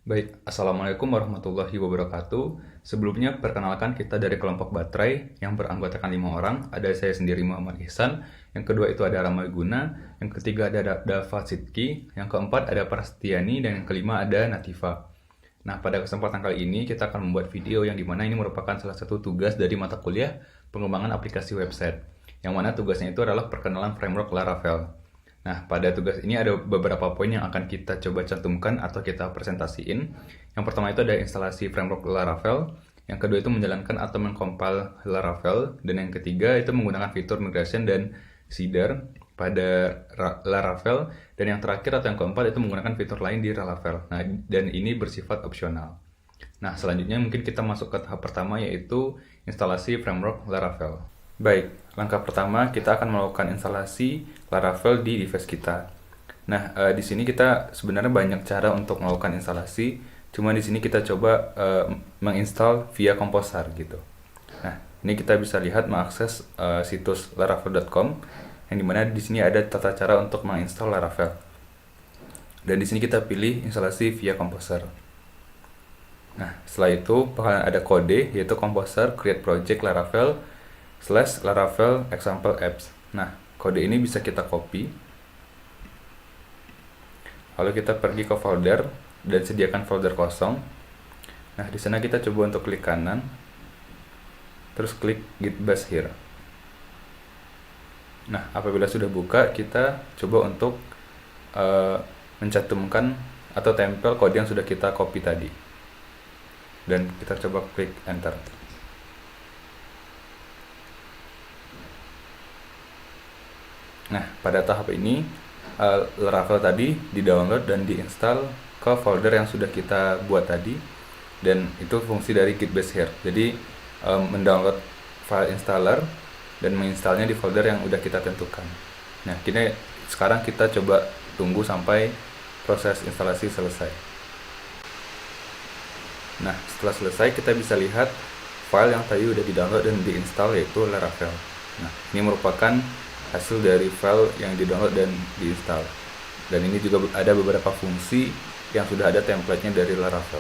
Baik, Assalamualaikum warahmatullahi wabarakatuh. Sebelumnya, perkenalkan kita dari kelompok baterai yang beranggotakan 5 orang. Ada saya sendiri Muhammad Ihsan, yang kedua itu ada Ramal Guna, yang ketiga ada Dava Sidki, yang keempat ada Prastiani, dan yang kelima ada Natifa. Nah, pada kesempatan kali ini kita akan membuat video yang dimana ini merupakan salah satu tugas dari mata kuliah pengembangan aplikasi website, yang mana tugasnya itu adalah perkenalan framework Laravel. Nah, pada tugas ini ada beberapa poin yang akan kita coba cantumkan atau kita presentasiin. Yang pertama itu ada instalasi framework Laravel, yang kedua itu menjalankan atau mengcompile Laravel, dan yang ketiga itu menggunakan fitur migration dan seeder pada Laravel, dan yang terakhir atau yang keempat itu menggunakan fitur lain di Laravel. Nah, dan ini bersifat opsional. Nah, selanjutnya mungkin kita masuk ke tahap pertama, yaitu instalasi framework Laravel. Baik, langkah pertama kita akan melakukan instalasi Laravel di device kita. Nah, di sini kita sebenarnya banyak cara untuk melakukan instalasi, cuma di sini kita coba menginstal via Composer gitu. Nah, ini kita bisa lihat mengakses situs laravel.com, yang dimana di sini ada tata cara untuk menginstal Laravel. Dan di sini kita pilih instalasi via Composer. Nah, setelah itu bakalan ada kode, yaitu Composer create project Laravel /Laravel example apps. Nah, kode ini bisa kita copy. Lalu kita pergi ke folder dan sediakan folder kosong. Nah, di sana kita coba untuk klik kanan, terus klik git bash here. Nah, apabila sudah buka, kita coba untuk mencantumkan atau tempel kode yang sudah kita copy tadi. Dan kita coba klik enter. Nah, pada tahap ini Laravel tadi di-download dan diinstal ke folder yang sudah kita buat tadi, dan itu fungsi dari git bash here. Jadi mendownload file installer dan menginstalnya di folder yang udah kita tentukan. Nah, sekarang kita coba tunggu sampai proses instalasi selesai. Nah, setelah selesai kita bisa lihat file yang tadi udah di-download dan diinstal, yaitu Laravel. Nah, ini merupakan hasil dari file yang di-download dan diinstal. Dan ini juga ada beberapa fungsi yang sudah ada template-nya dari Laravel.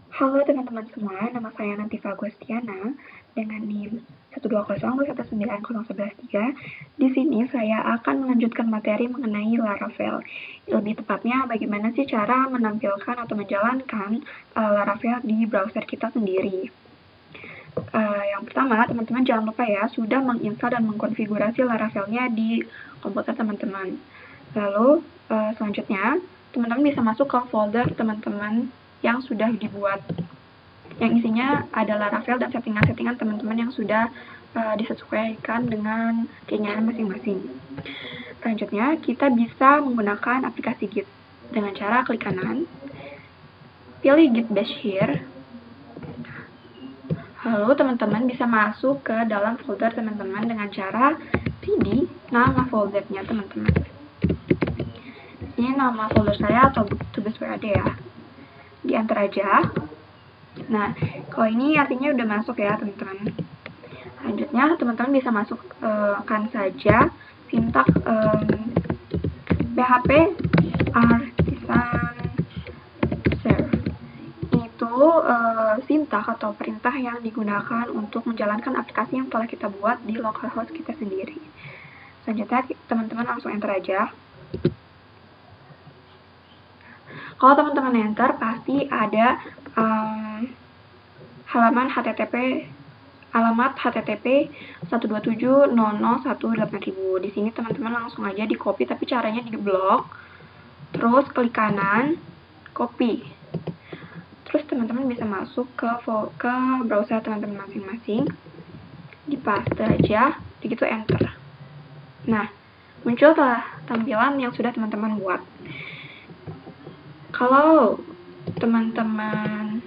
Halo teman-teman semua, nama saya Natifa Agustiana dengan NIM 120219013. Di sini saya akan melanjutkan materi mengenai Laravel. Lebih tepatnya, bagaimana sih cara menampilkan atau menjalankan Laravel di browser kita sendiri. Yang pertama, teman-teman jangan lupa ya, sudah menginstal dan mengkonfigurasi Laravelnya di komputer teman-teman. Lalu, selanjutnya, teman-teman bisa masuk ke folder teman-teman yang sudah dibuat, yang isinya ada Laravel dan settingan-settingan teman-teman yang sudah disesuaikan dengan keinginan masing-masing. Selanjutnya, kita bisa menggunakan aplikasi Git dengan cara klik kanan, pilih Git bash here. Lalu teman-teman bisa masuk ke dalam folder teman-teman dengan cara pilih nama foldernya teman-teman. Ini nama folder saya atau tugas WAD ya. Di enter aja. Nah, kalau ini artinya udah masuk ya teman-teman. Selanjutnya teman-teman bisa masukkan saja sintak PHP artisan serve. Itu sintak atau perintah yang digunakan untuk menjalankan aplikasi yang telah kita buat di localhost kita sendiri. Selanjutnya teman-teman langsung enter aja. Kalau teman-teman enter, pasti ada alamat http 127.00.1.8000. Di sini teman-teman langsung aja di copy, tapi caranya di blok. Terus klik kanan, copy. Terus teman-teman bisa masuk ke browser teman-teman masing-masing, dipaste aja, begitu enter. Nah, muncul tampilan yang sudah teman-teman buat. Kalau teman-teman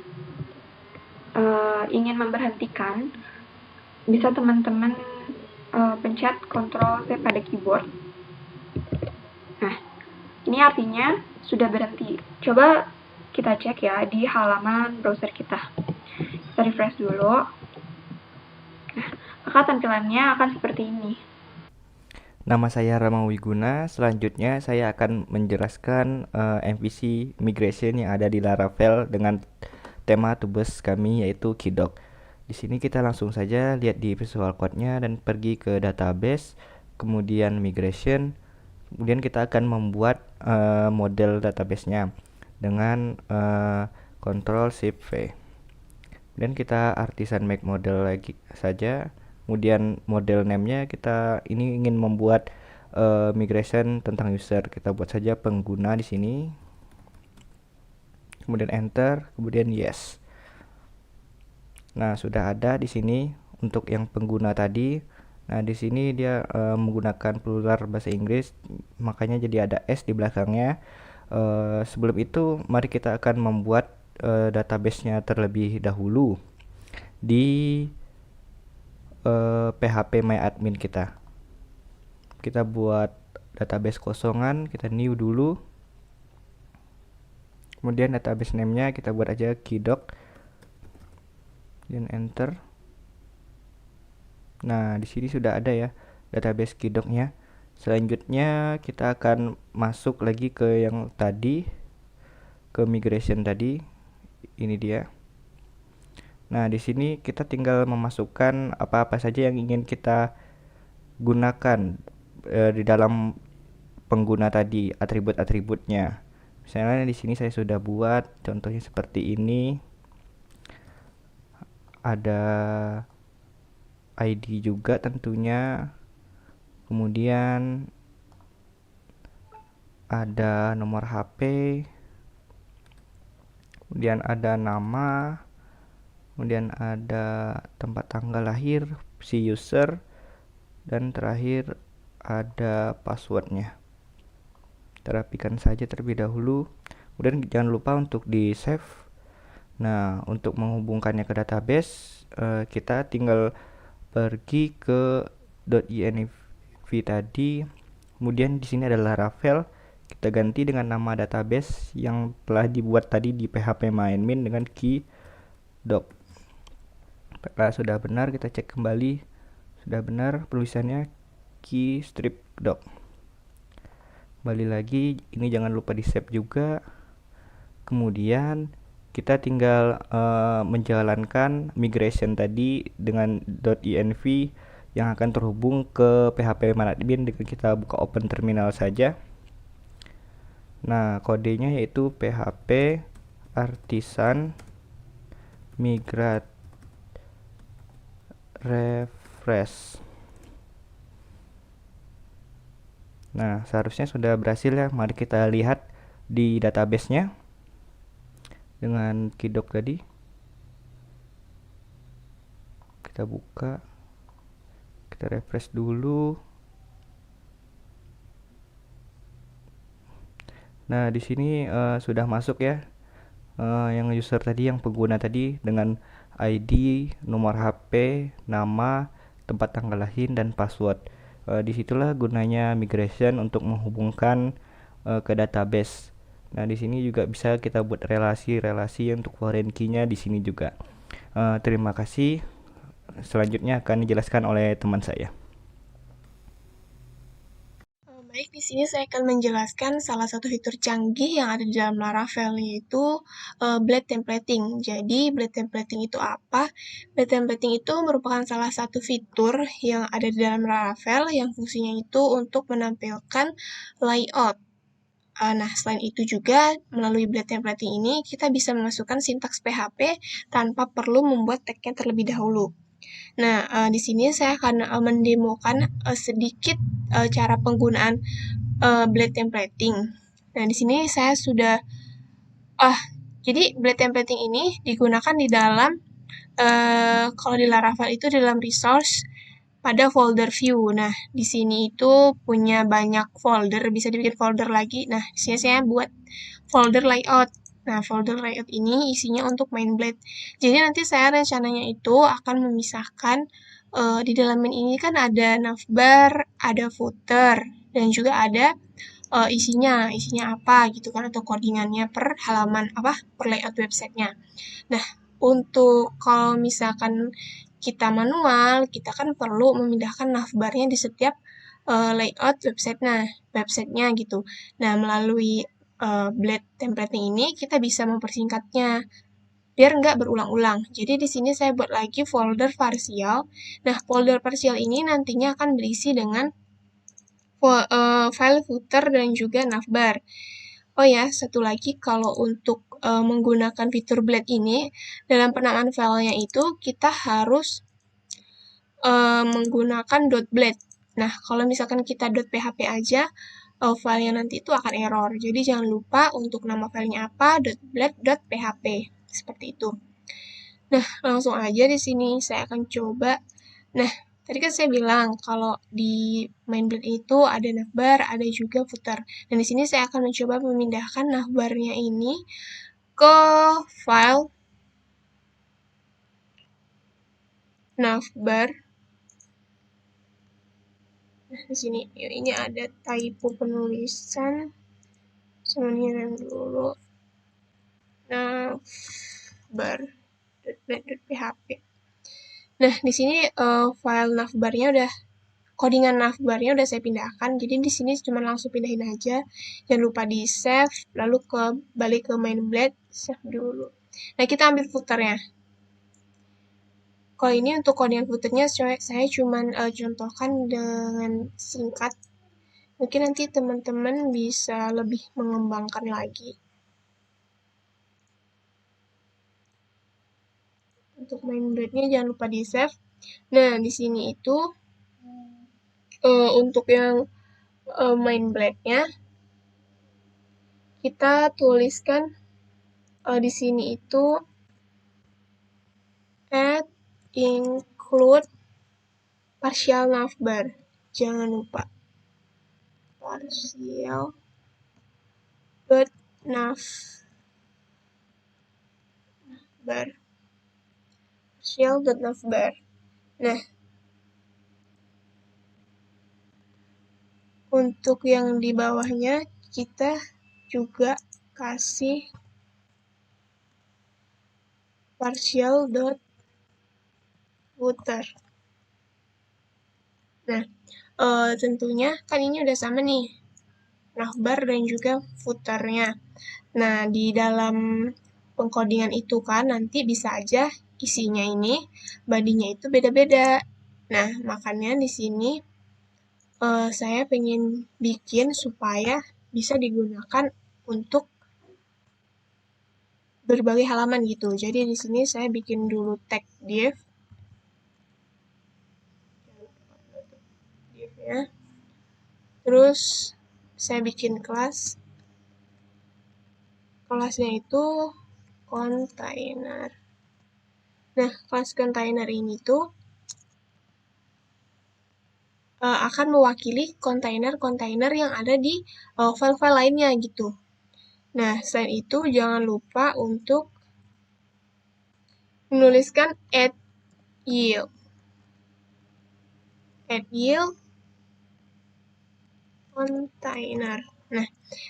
ingin memberhentikan, bisa teman-teman pencet Ctrl+C pada keyboard. Nah, ini artinya sudah berhenti. Coba kita cek ya di halaman browser kita. Kita refresh dulu. Nah, maka tampilannya akan seperti ini. Nama saya Rama Wiguna. Selanjutnya saya akan menjelaskan MVC migration yang ada di Laravel dengan tema tubes kami yaitu Kidok. Di sini kita langsung saja lihat di Visual Code-nya dan pergi ke database, kemudian migration. Kemudian kita akan membuat model database-nya dengan Ctrl Shift V. Kemudian kita artisan make model lagi saja. Kemudian model name-nya kita ini ingin membuat migration tentang user. Kita buat saja pengguna di sini. Kemudian enter, kemudian yes. Nah, sudah ada di sini untuk yang pengguna tadi. Nah, di sini dia menggunakan plural bahasa Inggris, makanya jadi ada S di belakangnya. Sebelum itu, mari kita akan membuat database-nya terlebih dahulu di PHP MyAdmin kita. Kita buat database kosongan, kita new dulu. Kemudian database name-nya kita buat aja Kidok. Dan enter. Nah, di sini sudah ada ya database Kidoknya. Selanjutnya kita akan masuk lagi ke yang tadi, ke migration tadi. Ini dia. Nah, di sini kita tinggal memasukkan apa-apa saja yang ingin kita gunakan di dalam pengguna tadi, atribut-atributnya. Misalnya di sini saya sudah buat contohnya seperti ini. Ada ID juga tentunya. Kemudian ada nomor HP. Kemudian ada nama. Kemudian ada tempat tanggal lahir si user. Dan terakhir ada passwordnya. Kita rapikan saja terlebih dahulu. Kemudian jangan lupa untuk di save. Nah, untuk menghubungkannya ke database, kita tinggal pergi ke .env tadi. Kemudian di sini adalah Laravel. Kita ganti dengan nama database yang telah dibuat tadi di PHP MyAdmin dengan Kidok. Setelah sudah benar, kita cek kembali. Sudah benar tulisannya key strip doc. Kembali lagi, ini jangan lupa di save juga. Kemudian kita tinggal menjalankan migration tadi dengan .env yang akan terhubung ke PHP MyAdmin dengan kita buka open terminal saja. Nah, kodenya yaitu PHP artisan migrate refresh. Nah, seharusnya sudah berhasil ya. Mari kita lihat di database-nya dengan Kidok tadi. Kita buka, kita refresh dulu. Nah, di sini sudah masuk ya yang user tadi, yang pengguna tadi dengan ID, nomor HP, nama, tempat tanggal lahir, dan password. Disitulah gunanya migration untuk menghubungkan ke database. Nah, di sini juga bisa kita buat relasi-relasi untuk foreign key-nya di sini juga. Terima kasih. Selanjutnya akan dijelaskan oleh teman saya. Baik, di sini saya akan menjelaskan salah satu fitur canggih yang ada di dalam Laravel, yaitu blade templating. Jadi, blade templating itu apa? Blade templating itu merupakan salah satu fitur yang ada di dalam Laravel yang fungsinya itu untuk menampilkan layout. Nah, selain itu juga, melalui blade templating ini, kita bisa memasukkan sintaks PHP tanpa perlu membuat tag-nya terlebih dahulu. Nah, di sini saya akan mendemokan sedikit cara penggunaan blade templating. Nah, di sini saya sudah jadi blade templating ini digunakan di dalam kalau di Laravel itu di dalam resource pada folder view. Nah, di sini itu punya banyak folder, bisa dibikin folder lagi. Nah, di sini saya buat folder layout. Nah, folder layout ini isinya untuk main blade. Jadi nanti saya rencananya itu akan memisahkan di dalam main ini kan ada navbar, ada footer, dan juga ada isinya apa gitu kan, atau codingannya per halaman per layout websitenya. Nah, untuk kalau misalkan kita manual, kita kan perlu memindahkan navbarnya di setiap layout websitenya gitu. Nah, melalui blade templating ini kita bisa mempersingkatnya biar nggak berulang-ulang. Jadi di sini saya buat lagi folder parsial. Nah, folder parsial ini nantinya akan berisi dengan file footer dan juga navbar. Oh ya, satu lagi kalau untuk menggunakan fitur blade ini, dalam penamaan filenya itu kita harus menggunakan .blade. Nah, kalau misalkan kita .php aja, filenya nanti itu akan error. Jadi jangan lupa untuk nama filenya apa, .blade.php. Seperti itu. Nah, langsung aja di sini saya akan coba. Nah, tadi kan saya bilang kalau di main blade itu ada navbar, ada juga footer. Dan di sini saya akan mencoba memindahkan navbarnya ini ke file navbar. Nah, di sini ini ada typo penulisan. Semuanya rem dulu. Navbar.blade.php. Nah, di sini file navbarnya udah codingan navbarnya udah saya pindahkan. Jadi di sini cuma langsung pindahin aja. Jangan lupa di save, lalu balik ke main blade, save dulu. Nah, kita ambil footernya. Kalau ini untuk codingan footernya saya cuma contohkan dengan singkat. Mungkin nanti teman-teman bisa lebih mengembangkan lagi. Untuk main blade-nya jangan lupa di save. Nah, di sini itu untuk yang main blade-nya kita tuliskan di sini itu add include partial navbar. Jangan lupa partial navbar. Partial.navbar. Nah, untuk yang di bawahnya kita juga kasih partial.footer. Nah, tentunya kan ini udah sama nih, navbar dan juga footernya. Nah, di dalam pengkodingan itu kan nanti bisa aja isinya ini, badinya itu beda-beda. Nah, makanya di sini saya pengen bikin supaya bisa digunakan untuk berbagai halaman gitu. Jadi di sini saya bikin dulu tag div ya. Terus saya bikin kelasnya itu container. Nah, kelas container ini tuh akan mewakili kontainer-kontainer yang ada di file-file lainnya gitu. Nah, selain itu jangan lupa untuk menuliskan add yield. Add yield container. Nah,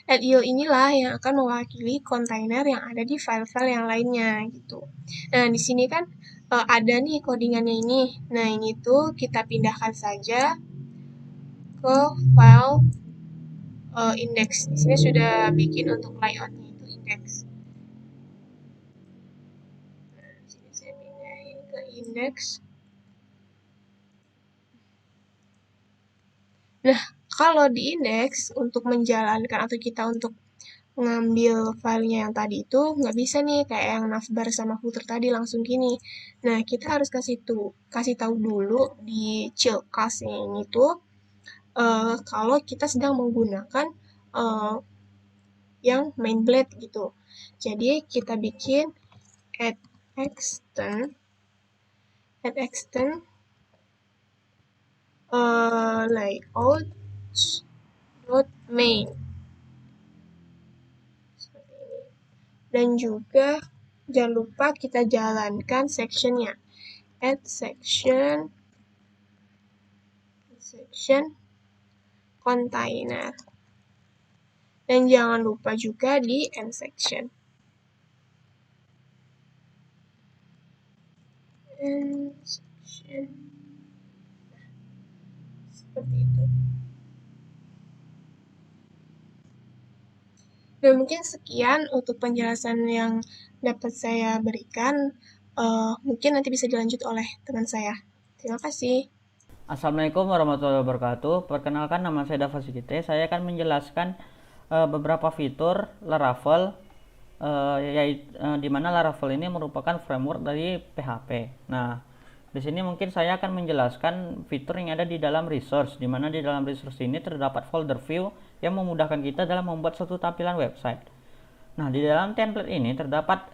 add yield inilah yang akan mewakili kontainer yang ada di file-file yang lainnya gitu. Nah, di sini kan ada nih codingannya ini. Nah, ini tuh kita pindahkan saja ke file index. Di sini sudah bikin untuk layoutnya itu index. Nah, di sini saya pindahin ke index. Nah, kalau di index untuk menjalankan atau kita untuk ngambil filenya yang tadi itu nggak bisa nih kayak yang navbar sama footer tadi langsung gini. Nah, kita harus kasih tahu dulu di child class-nya ini tuh kalau kita sedang menggunakan yang main blade gitu. Jadi kita bikin add extend layout.main. Seperti ini. Dan juga jangan lupa kita jalankan sectionnya. Add section container. Dan jangan lupa juga di end section. End section. Seperti itu. Dan mungkin sekian untuk penjelasan yang dapat saya berikan. Mungkin nanti bisa dilanjut oleh teman saya. Terima kasih. Assalamualaikum warahmatullahi wabarakatuh. Perkenalkan, nama saya Dava Sugite. Saya akan menjelaskan beberapa fitur Laravel, di mana Laravel ini merupakan framework dari PHP. Nah, di sini mungkin saya akan menjelaskan fitur yang ada di dalam resource, di mana di dalam resource ini terdapat folder view yang memudahkan kita dalam membuat suatu tampilan website. Nah, di dalam template ini terdapat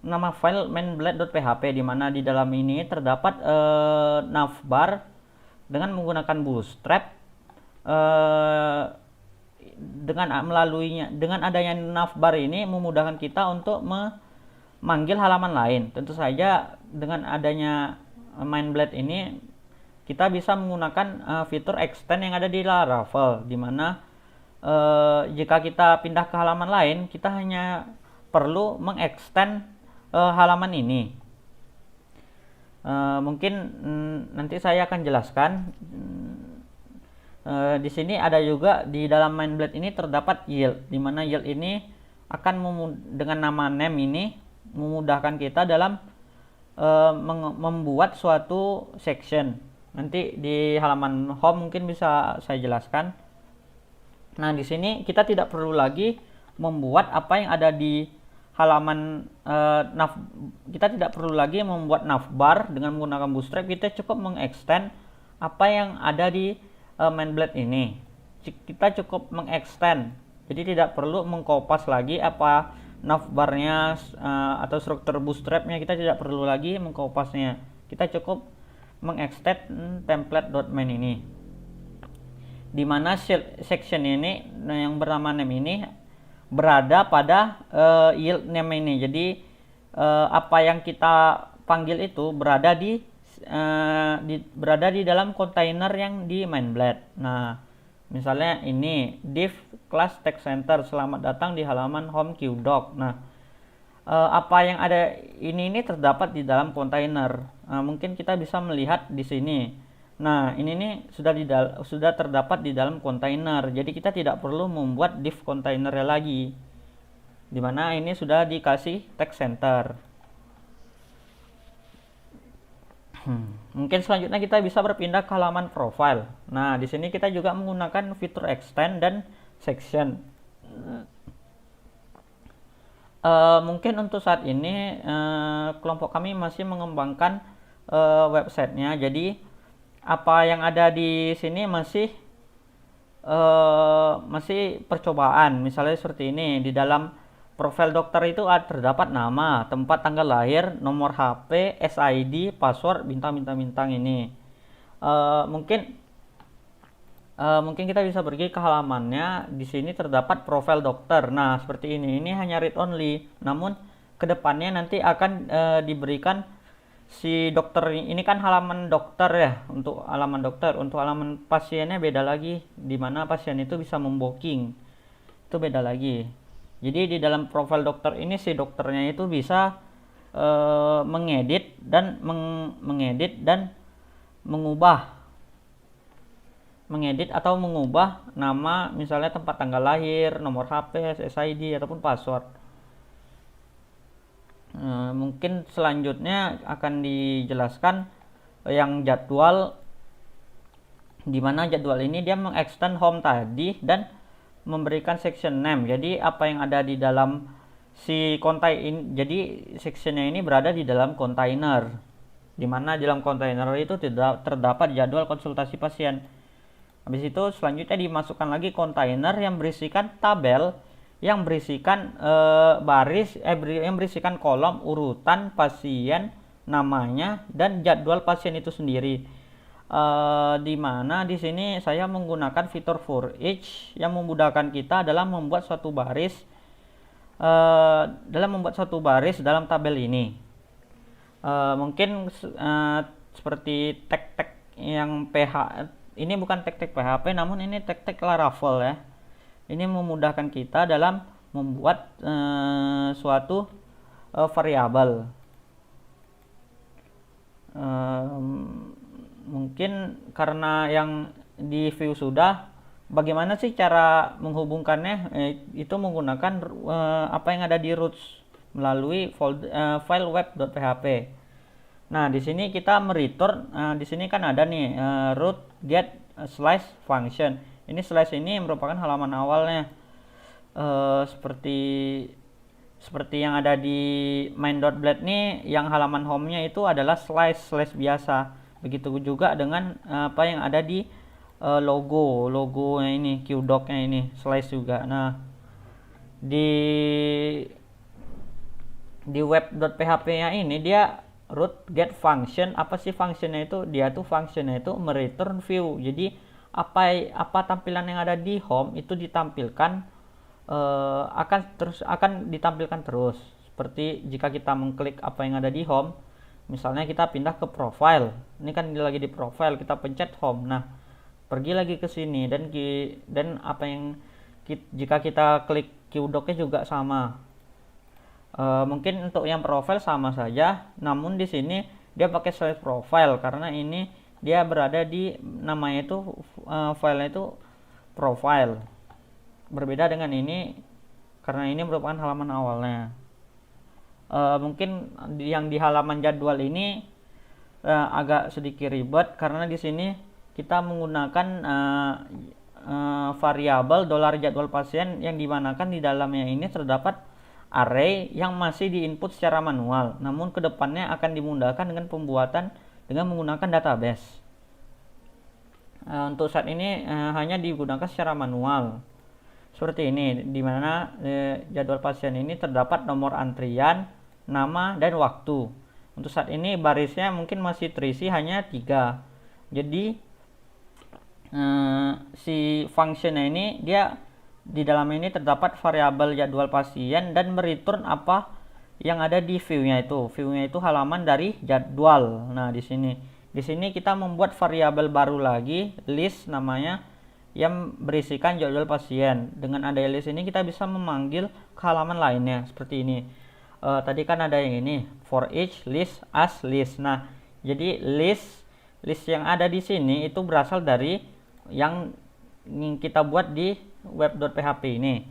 nama file mainblade.php, di mana di dalam ini terdapat navbar dengan menggunakan bootstrap. Dengan adanya navbar ini memudahkan kita untuk memanggil halaman lain. Tentu saja dengan adanya mainblade ini kita bisa menggunakan fitur extend yang ada di Laravel, di mana jika kita pindah ke halaman lain, kita hanya perlu mengextend halaman ini. Mungkin nanti saya akan jelaskan. Di sini ada juga di dalam mainblade ini terdapat yield, di mana yield ini akan dengan nama name ini memudahkan kita dalam membuat suatu section. Nanti di halaman home mungkin bisa saya jelaskan. Nah, di sini kita tidak perlu lagi membuat apa yang ada di halaman kita tidak perlu lagi membuat navbar dengan menggunakan bootstrap. Kita cukup mengextend apa yang ada di mainblade ini. Kita cukup mengextend, jadi tidak perlu mengkopas lagi apa navbarnya atau struktur bootstrapnya. Kita tidak perlu lagi mengkopasnya. Kita cukup mengextend template.main ini, di mana section ini yang bernama name ini berada pada yield name ini. Jadi apa yang kita panggil itu berada di dalam kontainer yang di mainblade. Nah, misalnya ini div class text center, selamat datang di halaman home qdoc. Nah, apa yang ada ini terdapat di dalam kontainer. Mungkin kita bisa melihat di sini. Nah, ini nih sudah terdapat di dalam kontainer. Jadi kita tidak perlu membuat div kontainernya lagi. Dimana ini sudah dikasih text center. Mungkin selanjutnya kita bisa berpindah ke halaman profile. Nah, di sini kita juga menggunakan fitur extend dan section. Mungkin untuk saat ini kelompok kami masih mengembangkan websitenya. Jadi apa yang ada di sini masih percobaan. Misalnya seperti ini, di dalam profil dokter itu terdapat nama, tempat tanggal lahir, nomor HP, SID, password, bintang ini. Mungkin kita bisa pergi ke halamannya. Di sini terdapat profil dokter. Nah, seperti ini. Ini hanya read only. Namun kedepannya nanti akan diberikan si dokter ini kan halaman dokter ya. Untuk halaman dokter, untuk halaman pasiennya beda lagi. Di mana pasien itu bisa membooking. Itu beda lagi. Jadi di dalam profil dokter ini si dokternya itu bisa mengedit dan mengedit atau mengubah nama, misalnya tempat tanggal lahir, nomor HP, SID ataupun password. Mungkin selanjutnya akan dijelaskan yang jadwal, di mana jadwal ini dia mengextend home tadi dan memberikan section name. Jadi apa yang ada di dalam si kontainer, jadi sectionnya ini berada di dalam kontainer, di mana dalam kontainer itu tidak terdapat jadwal konsultasi pasien. Habis itu selanjutnya dimasukkan lagi kontainer yang berisikan tabel, yang berisikan yang berisikan kolom urutan pasien, namanya dan jadwal pasien itu sendiri. Di mana di sini saya menggunakan fitur for each yang memudahkan kita dalam membuat suatu baris dalam tabel ini. Mungkin seperti tag-tag yang ini bukan tag-tag PHP, namun ini tag-tag Laravel ya. Ini memudahkan kita dalam membuat suatu variabel. Mungkin karena yang di view sudah, Bagaimana sih cara menghubungkannya? Itu menggunakan apa yang ada di roots melalui file web.php. Nah, di sini kita mereturn, di sini kan ada nih root get slash function. Ini slash ini merupakan halaman awalnya. Seperti yang ada di main.blade nih, yang halaman home-nya itu adalah slash biasa. Begitu juga dengan apa yang ada di logonya ini, qdoc-nya ini slash juga. Nah, di web.php-nya ini dia root get function. Apa sih functionnya itu? Dia tuh functionnya itu mereturn view. Jadi apa tampilan yang ada di home itu ditampilkan akan ditampilkan terus. Seperti jika kita mengklik apa yang ada di home, misalnya kita pindah ke profile. Ini kan lagi di profile, kita pencet home. Nah, pergi lagi ke sini dan apa yang jika kita klik qdoc-nya juga sama. Mungkin untuk yang profile sama saja, namun di sini dia pakai slash profile karena ini dia berada di namanya itu filenya itu profile. Berbeda dengan ini karena ini merupakan halaman awalnya. Mungkin yang di halaman jadwal ini agak sedikit ribet karena di sini kita menggunakan variabel $jadwal pasien yang dimanakan di dalamnya ini terdapat array yang masih diinput secara manual, namun kedepannya akan dimudahkan dengan pembuatan dengan menggunakan database. Untuk saat ini hanya digunakan secara manual seperti ini, di mana jadwal pasien ini terdapat nomor antrian, nama, dan waktu. Untuk saat ini barisnya mungkin masih terisi hanya 3. Jadi si functionnya ini dia di dalam ini terdapat variabel jadwal pasien dan mereturn apa yang ada di view-nya itu. View-nya itu halaman dari jadwal. Nah, di sini kita membuat variabel baru lagi, list namanya, yang berisikan jadwal pasien. Dengan ada list ini kita bisa memanggil ke halaman lainnya seperti ini. Tadi kan ada yang ini, for each list as list. Nah, jadi list yang ada di sini itu berasal dari yang kita buat di web.php ini.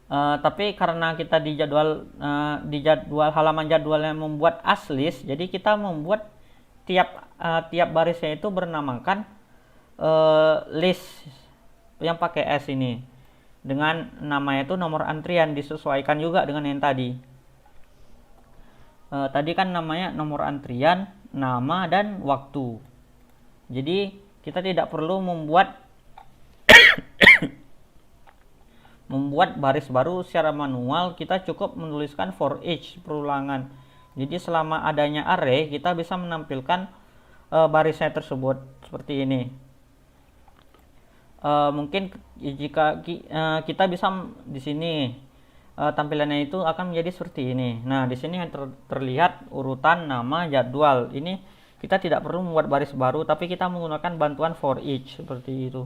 Tapi karena kita di jadwal halaman jadwalnya membuat as list, jadi kita membuat tiap barisnya itu bernamakan list yang pakai s ini, dengan namanya itu nomor antrian, disesuaikan juga dengan yang tadi. Tadi kan namanya nomor antrian, nama, dan waktu. Jadi kita tidak perlu membuat baris baru secara manual, kita cukup menuliskan for each perulangan. Jadi selama adanya array, kita bisa menampilkan barisnya tersebut seperti ini. Mungkin jika kita bisa di sini tampilannya itu akan menjadi seperti ini. Nah, di sini yang terlihat urutan nama jadwal. Ini kita tidak perlu membuat baris baru, tapi kita menggunakan bantuan for each seperti itu.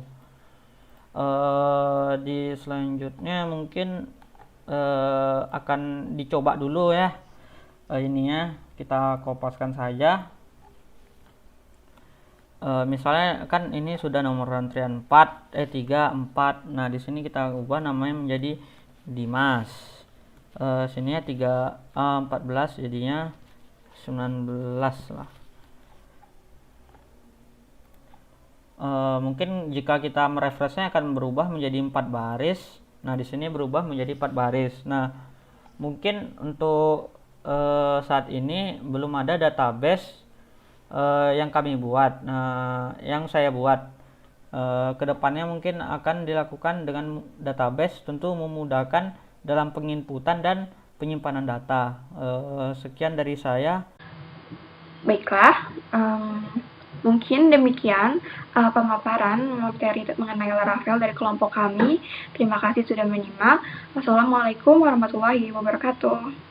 Di selanjutnya mungkin akan dicoba dulu ya. Ininya kita kopaskan saja. Misalnya kan ini sudah nomor antrian 3, 4. Nah, di sini kita ubah namanya menjadi Dimas. Sininya 14 jadinya 19 lah. Mungkin jika kita merefreshnya akan berubah menjadi 4 baris. Nah, di sini berubah menjadi 4 baris. Nah, mungkin untuk saat ini belum ada database yang kami buat. Nah, yang saya buat kedepannya mungkin akan dilakukan dengan database, tentu memudahkan dalam penginputan dan penyimpanan data. Sekian dari saya. Baiklah, mungkin demikian pemaparan materi mengenai Laravel dari kelompok kami. Terima kasih sudah menyimak. Wassalamualaikum warahmatullahi wabarakatuh.